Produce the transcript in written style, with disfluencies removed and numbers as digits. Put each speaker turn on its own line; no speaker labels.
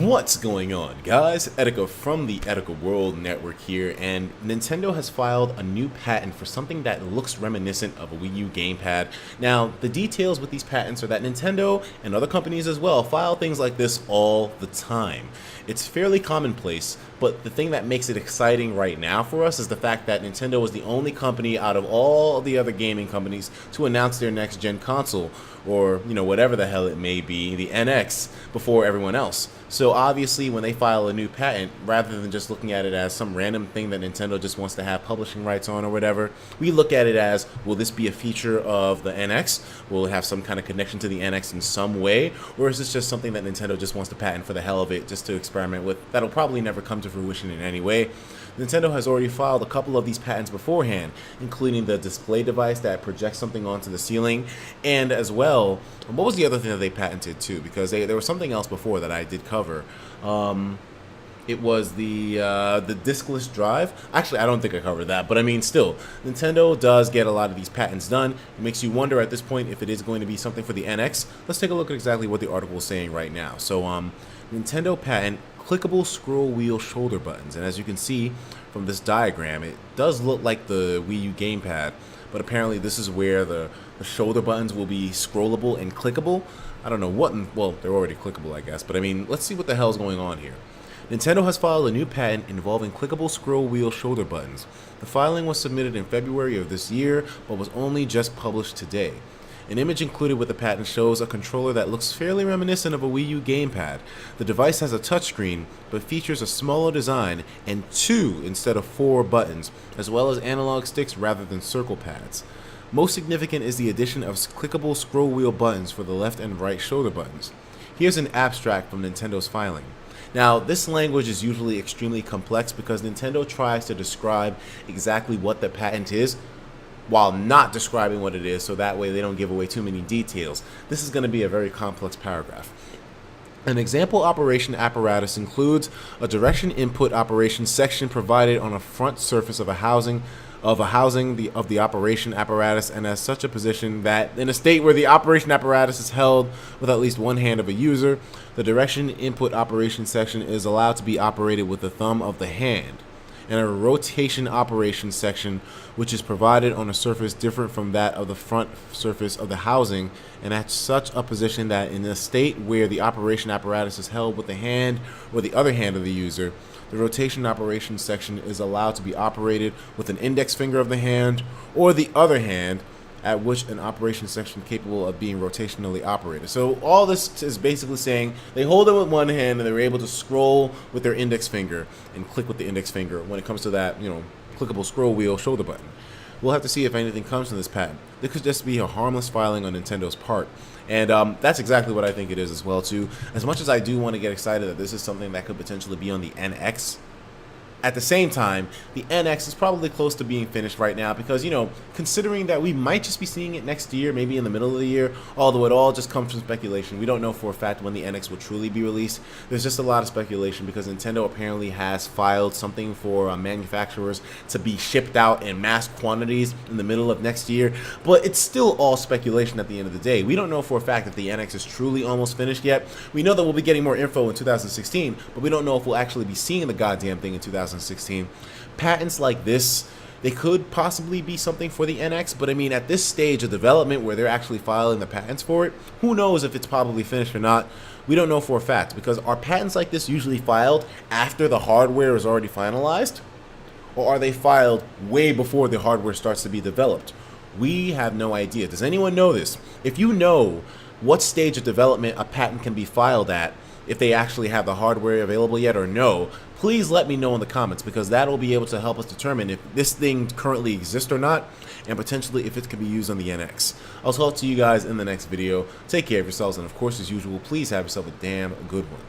What's going on, guys? Etika from the EtikaWorldNetwork here, and Nintendo has filed a new patent for something that looks reminiscent of a Wii U gamepad. Now, the details with these patents are that Nintendo and other companies as well file things like this all the time. It's fairly commonplace, but the thing that makes it exciting right now for us is the fact that Nintendo is the only company out of all the other gaming companies to announce their next gen console, or whatever the hell it may be, the NX, before everyone else. So obviously when they file a new patent, rather than just looking at it as some random thing that Nintendo just wants to have publishing rights on or whatever, we look at it as, will this be a feature of the NX? Will it have some kind of connection to the NX in some way? Or is this just something that Nintendo just wants to patent for the hell of it, just to experiment with, that'll probably never come to fruition in any way? Nintendo has already filed a couple of these patents beforehand, including the display device that projects something onto the ceiling, and as well, what was the other thing that they patented too? Because there was something else before that I did cover. It was the diskless drive. Actually, I don't think I covered that, but I mean, still, Nintendo does get a lot of these patents done. It makes you wonder at this point if it is going to be something for the NX. Let's take a look at exactly what the article is saying right now. So, Nintendo patent clickable scroll wheel shoulder buttons, and as you can see from this diagram, it does look like the Wii U gamepad, but apparently this is where the shoulder buttons will be scrollable and clickable. I don't know what, well, they're already clickable, I guess, but I mean, let's see what the hell's going on here. Nintendo has filed a new patent involving clickable scroll wheel shoulder buttons. The filing was submitted in February of this year, but was only just published today. An image included with the patent shows a controller that looks fairly reminiscent of a Wii U gamepad. The device has a touchscreen, but features a smaller design and 2 instead of 4 buttons, as well as analog sticks rather than circle pads. Most significant is the addition of clickable scroll wheel buttons for the left and right shoulder buttons. Here's an abstract from Nintendo's filing. Now, this language is usually extremely complex because Nintendo tries to describe exactly what the patent is, while not describing what it is, so that way they don't give away too many details. This is going to be a very complex paragraph. An example operation apparatus includes a direction input operation section provided on a front surface of a housing of the operation apparatus, and as such a position that in a state where the operation apparatus is held with at least one hand of a user, the direction input operation section is allowed to be operated with the thumb of the hand, and a rotation operation section which is provided on a surface different from that of the front surface of the housing, and at such a position that in a state where the operation apparatus is held with the hand or the other hand of the user, the rotation operation section is allowed to be operated with an index finger of the hand or the other hand, at which an operation section capable of being rotationally operated. So all this is basically saying they hold it with one hand and they're able to scroll with their index finger and click with the index finger when it comes to that, clickable scroll wheel shoulder button. We'll have to see if anything comes from this patent. This could just be a harmless filing on Nintendo's part. And that's exactly what I think it is as well too. As much as I do want to get excited that this is something that could potentially be on the NX, at the same time, the NX is probably close to being finished right now because, considering that we might just be seeing it next year, maybe in the middle of the year, although it all just comes from speculation. We don't know for a fact when the NX will truly be released. There's just a lot of speculation because Nintendo apparently has filed something for manufacturers to be shipped out in mass quantities in the middle of next year, but it's still all speculation at the end of the day. We don't know for a fact that the NX is truly almost finished yet. We know that we'll be getting more info in 2016, but we don't know if we'll actually be seeing the goddamn thing in 2016. Patents like this, they could possibly be something for the NX, but I mean, at this stage of development where they're actually filing the patents for it, who knows if it's probably finished or not? We don't know for a fact, because are patents like this usually filed after the hardware is already finalized? Or are they filed way before the hardware starts to be developed? We have no idea. Does anyone know this? If you know what stage of development a patent can be filed at, if they actually have the hardware available yet or no, please let me know in the comments, because that will be able to help us determine if this thing currently exists or not, and potentially if it can be used on the NX. I'll talk to you guys in the next video. Take care of yourselves, and of course, as usual, please have yourself a damn good one.